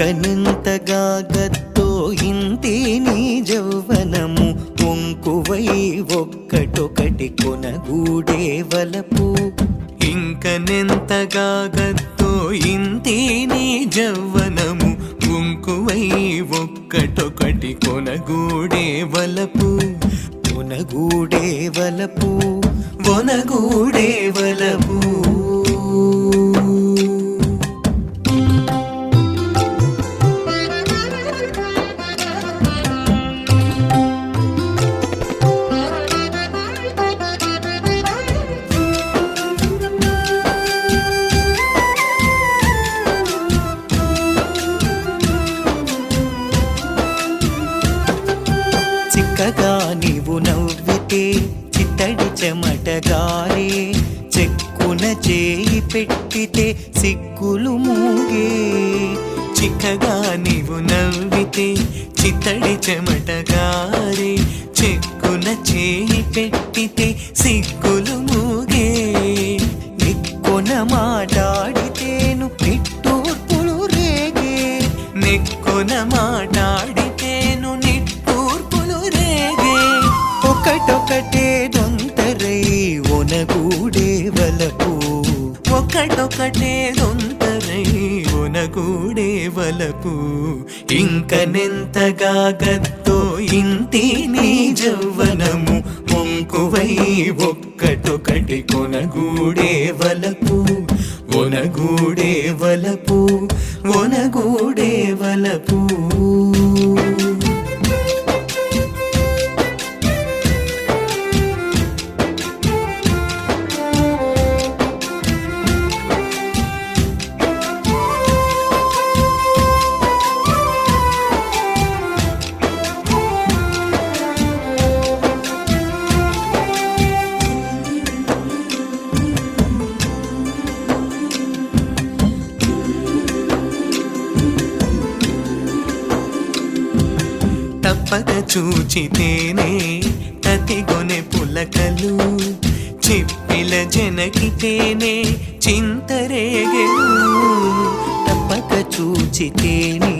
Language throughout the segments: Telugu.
ఇంకనెంతగా గత్తో ఇంతే నీ యౌవనము ఒంకువై ఒక్కటొకటి కొనగూడే వలపు. ఇంకనెంతగా గత్తో ఇంతే నీ యౌవనము ఒంకువై ఒక్కటొకటి కొనగూడే వలపు. ఒనగూడే వలపు ఒనగూడే వలపు. చిక్కగా నీవు నవ్వితే చిత్తడి చెమటగారే, చెక్కున చేయి పెట్టితే సిగ్గులు మూగే. చిక్కగా నీవు నవ్వితే చిత్తడి చెమటగారే, చెక్కున చేయి పెట్టితే సిగ్గులు మూగే. నిక్కున మాట్లాడితేను నిట్టూర్పులు రేగే, నిక్కున మాట్లాడితేను నిట్టూర్పులు రేగే. ఒకటొకటే దొంతరై ఒనగూడే వలపు, ఒకటొకటే దొంతరై ఒనగూడే వలపు. ఇంకనెంతగా గత్తో ఇంతే నీ యౌవనము ఒంకువై ఒక్కటొకటి కొనగూడే వలపు. ఒనగూడే వలపు ఒనగూడే వలపు. తప్పక చూచితేనే తతిగొనె పులకలు, చిప్పిల జనకితేనే చింతరేగెను. తప్పక చూచితేనే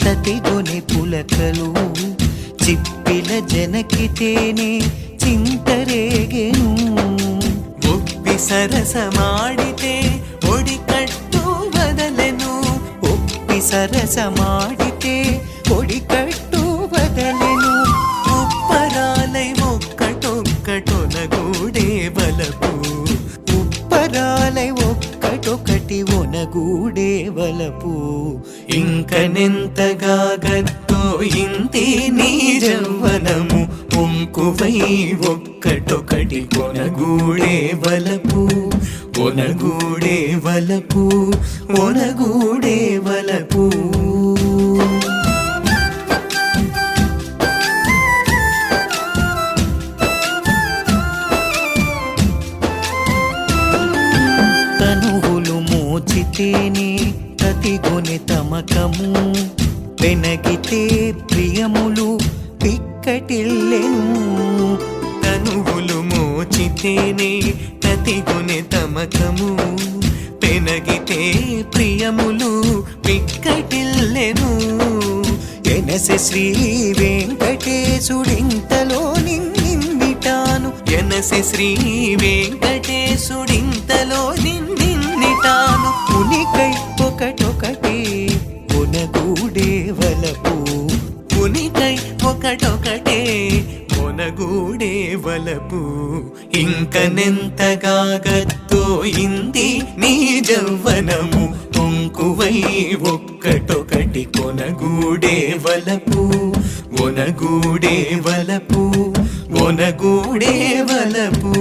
తతిగొనె పులకలు, చిప్పిల జనకితేనే చింతరేగెను. ఒప్పి సరసమాడితే ఒడికట్టు వదలెను, ఒప్పి సరసమాడితే ఒడికట్టు వదలెను. ఉప్పరాలై ఒక్కటొక్కటొనగూడే వలపు, ఉప్పరాలై ఒక్కటొకటి ఒనగూడే వలపు. ఇంకనెంతగా గత్తో ఇంతే నీ యౌవనము ఒంకువై ఒక్కటొకటి కొనగూడే వలపు. ఒనగూడే వలపు ఒనగూడే వలపు. తనువులు మోచితేనే తతిగొనె తమకము, పెనగితే ప్రియములు పిక్కటిల్లెను. తనువులు మోచితేనే తతిగొనె తమకము, పెనగితే ప్రియములు పిక్కటిల్లెను. ఎనసె శ్రీ వెంకటేశుడింతలో నిన్నిటాను, ఎనసె శ్రీ వెంకటేశుడింతలో నిన్నిటాను. ఉనికై ఒకటొకటే ఒనగూడే వలపు, ఉనికై ఒకటొకటే ఒనగూడే వలపు. ఇంకనెంతగా గత్తో ఇంతే నీ యౌవనము ఒంకువై ఒక్కటొకటి కొనగూడే వలపు. ఒనగూడే వలపు ఒనగూడే వలపు.